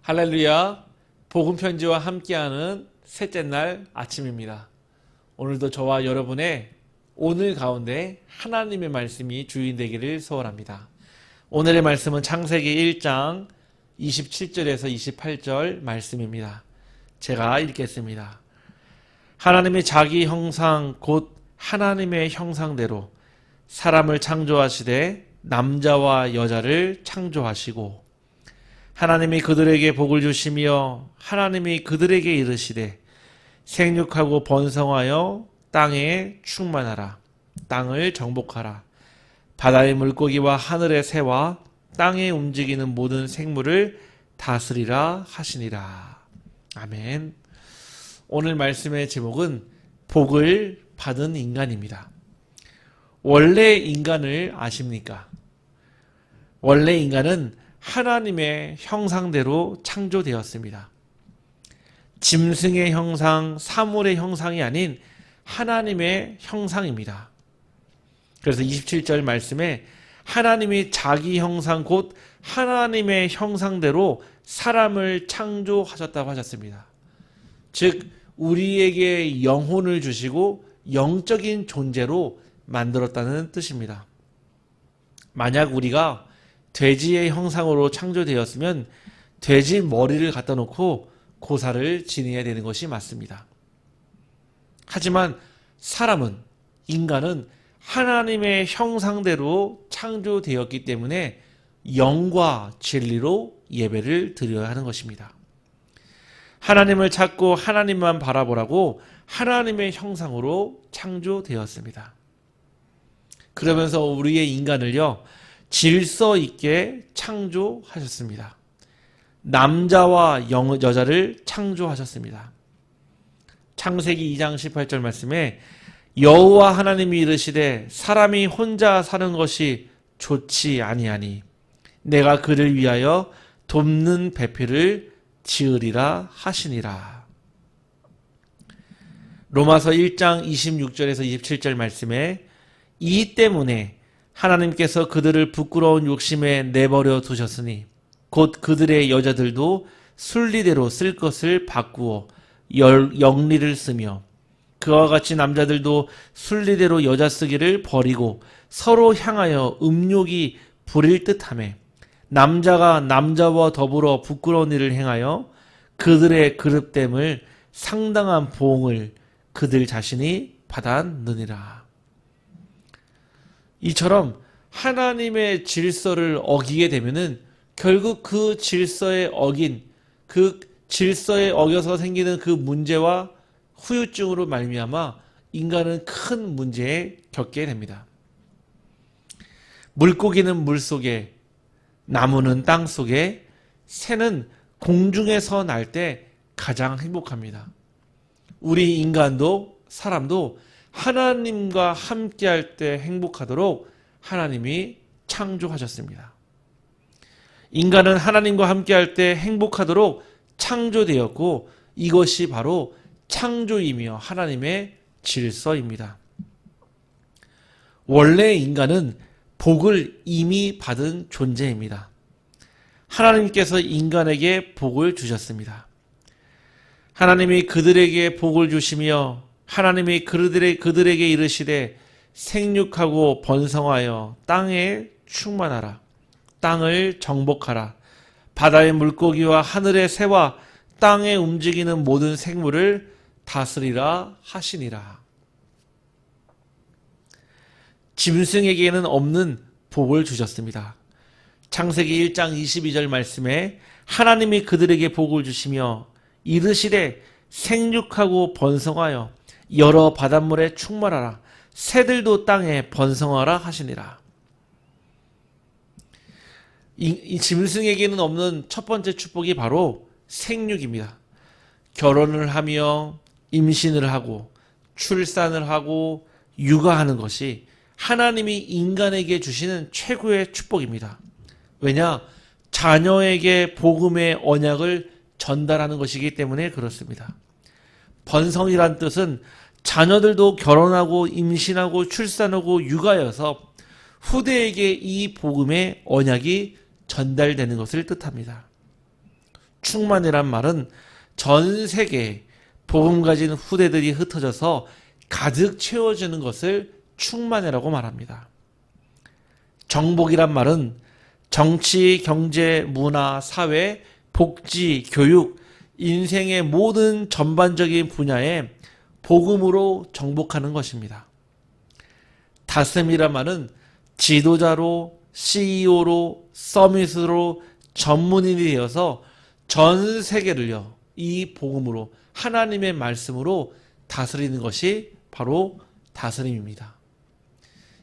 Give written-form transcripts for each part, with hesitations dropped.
할렐루야, 복음 편지와 함께하는 셋째 날 아침입니다. 오늘도 저와 여러분의 오늘 가운데 하나님의 말씀이 주인 되기를 소원합니다. 오늘의 말씀은 창세기 1장 27절에서 28절 말씀입니다. 제가 읽겠습니다. 하나님이 자기 형상 곧 하나님의 형상대로 사람을 창조하시되 남자와 여자를 창조하시고 하나님이 그들에게 복을 주시며 하나님이 그들에게 이르시되 생육하고 번성하여 땅에 충만하라. 땅을 정복하라. 바다의 물고기와 하늘의 새와 땅에 움직이는 모든 생물을 다스리라 하시니라. 아멘. 오늘 말씀의 제목은 복을 받은 인간입니다. 원래 인간을 아십니까? 원래 인간은 하나님의 형상대로 창조되었습니다. 짐승의 형상, 사물의 형상이 아닌 하나님의 형상입니다. 그래서 27절 말씀에 하나님이 자기 형상 곧 하나님의 형상대로 사람을 창조하셨다고 하셨습니다. 즉 우리에게 영혼을 주시고 영적인 존재로 만들었다는 뜻입니다. 만약 우리가 돼지의 형상으로 창조되었으면 돼지 머리를 갖다 놓고 고사를 지내야 되는 것이 맞습니다. 하지만 사람은, 인간은 하나님의 형상대로 창조되었기 때문에 영과 진리로 예배를 드려야 하는 것입니다. 하나님을 찾고 하나님만 바라보라고 하나님의 형상으로 창조되었습니다. 그러면서 우리의 인간을요, 질서 있게 창조하셨습니다. 남자와 여자를 창조하셨습니다. 창세기 2장 18절 말씀에 여호와 하나님이 이르시되 사람이 혼자 사는 것이 좋지 아니하니 내가 그를 위하여 돕는 배필을 지으리라 하시니라. 로마서 1장 26절에서 27절 말씀에 이 때문에 하나님께서 그들을 부끄러운 욕심에 내버려 두셨으니 곧 그들의 여자들도 순리대로 쓸 것을 바꾸어 영리를 쓰며 그와 같이 남자들도 순리대로 여자 쓰기를 버리고 서로 향하여 음욕이 부릴 듯하며 남자가 남자와 더불어 부끄러운 일을 행하여 그들의 그릇됨을 상당한 보응을 그들 자신이 받았느니라. 이처럼 하나님의 질서를 어기게 되면은 결국 그 질서에 어겨서 생기는 그 문제와 후유증으로 말미암아 인간은 큰 문제에 겪게 됩니다. 물고기는 물 속에, 나무는 땅 속에, 새는 공중에서 날 때 가장 행복합니다. 우리 인간도 사람도 하나님과 함께할 때 행복하도록 하나님이 창조하셨습니다. 인간은 하나님과 함께할 때 행복하도록 창조되었고 이것이 바로 창조이며 하나님의 질서입니다. 원래 인간은 복을 이미 받은 존재입니다. 하나님께서 인간에게 복을 주셨습니다. 하나님이 그들에게 복을 주시며 하나님이 그들에게 이르시되 생육하고 번성하여 땅에 충만하라. 땅을 정복하라. 바다의 물고기와 하늘의 새와 땅에 움직이는 모든 생물을 다스리라 하시니라. 짐승에게는 없는 복을 주셨습니다. 창세기 1장 22절 말씀에 하나님이 그들에게 복을 주시며 이르시되 생육하고 번성하여 여러 바닷물에 충만하라. 새들도 땅에 번성하라 하시니라. 이 짐승에게는 없는 첫 번째 축복이 바로 생육입니다. 결혼을 하며 임신을 하고 출산을 하고 육아하는 것이 하나님이 인간에게 주시는 최고의 축복입니다. 왜냐? 자녀에게 복음의 언약을 전달하는 것이기 때문에 그렇습니다. 번성이란 뜻은 자녀들도 결혼하고 임신하고 출산하고 육아여서 후대에게 이 복음의 언약이 전달되는 것을 뜻합니다. 충만이란 말은 전 세계에 복음 가진 후대들이 흩어져서 가득 채워지는 것을 충만이라고 말합니다. 정복이란 말은 정치, 경제, 문화, 사회, 복지, 교육, 인생의 모든 전반적인 분야에 복음으로 정복하는 것입니다. 다스림이란 말은 지도자로, CEO로, 서밋으로 전문인이 되어서 전 세계를요, 이 복음으로, 하나님의 말씀으로 다스리는 것이 바로 다스림입니다.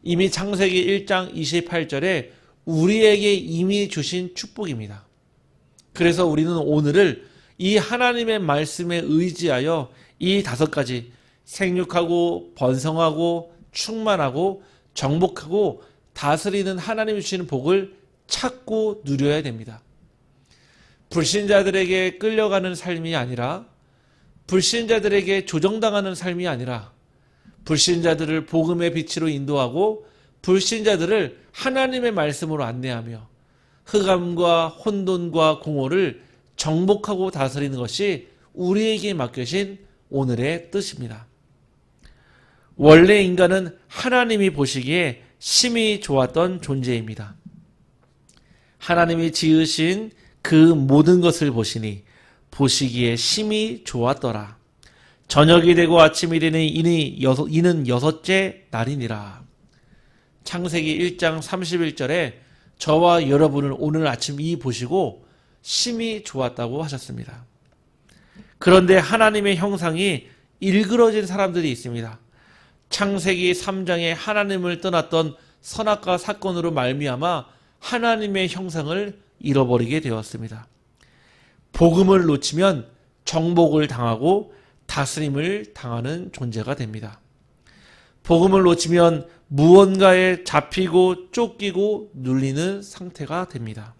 이미 창세기 1장 28절에 우리에게 이미 주신 축복입니다. 그래서 우리는 오늘을 이 하나님의 말씀에 의지하여 이 5가지 생육하고 번성하고 충만하고 정복하고 다스리는 하나님이 주시는 복을 찾고 누려야 됩니다. 불신자들에게 끌려가는 삶이 아니라, 불신자들에게 조정당하는 삶이 아니라, 불신자들을 복음의 빛으로 인도하고 불신자들을 하나님의 말씀으로 안내하며 흑암과 혼돈과 공허를 정복하고 다스리는 것이 우리에게 맡겨진 오늘의 뜻입니다. 원래 인간은 하나님이 보시기에 심히 좋았던 존재입니다. 하나님이 지으신 그 모든 것을 보시니 보시기에 심히 좋았더라. 저녁이 되고 아침이 되니 이는 6째 날이니라. 창세기 1장 31절에 저와 여러분을 오늘 아침 이 보시고 심히 좋았다고 하셨습니다. 그런데 하나님의 형상이 일그러진 사람들이 있습니다. 창세기 3장에 하나님을 떠났던 선악과 사건으로 말미암아 하나님의 형상을 잃어버리게 되었습니다. 복음을 놓치면 정복을 당하고 다스림을 당하는 존재가 됩니다. 복음을 놓치면 무언가에 잡히고 쫓기고 눌리는 상태가 됩니다.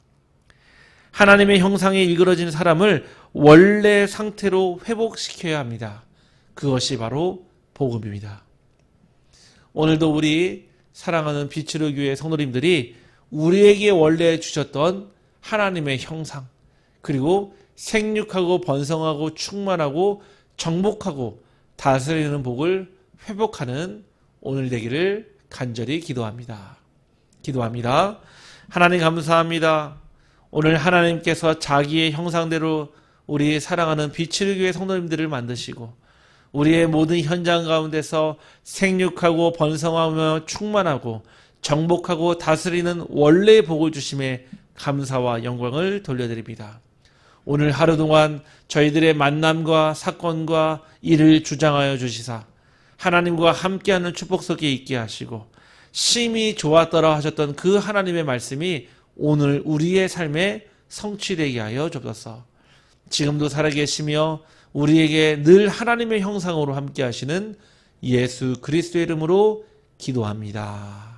하나님의 형상에 일그러진 사람을 원래 상태로 회복시켜야 합니다. 그것이 바로 복음입니다. 오늘도 우리 사랑하는 빛으로 교회 성도님들이 우리에게 원래 주셨던 하나님의 형상, 그리고 생육하고 번성하고 충만하고 정복하고 다스리는 복을 회복하는 오늘 되기를 간절히 기도합니다. 하나님 감사합니다. 오늘 하나님께서 자기의 형상대로 우리 사랑하는 빛을 교회 성도님들을 만드시고 우리의 모든 현장 가운데서 생육하고 번성하며 충만하고 정복하고 다스리는 원래의 복을 주심에 감사와 영광을 돌려드립니다. 오늘 하루 동안 저희들의 만남과 사건과 일을 주장하여 주시사 하나님과 함께하는 축복 속에 있게 하시고 심히 좋았더라 하셨던 그 하나님의 말씀이 오늘 우리의 삶에 성취되게 하여 주옵소서. 지금도 살아계시며 우리에게 늘 하나님의 형상으로 함께 하시는 예수 그리스도의 이름으로 기도합니다.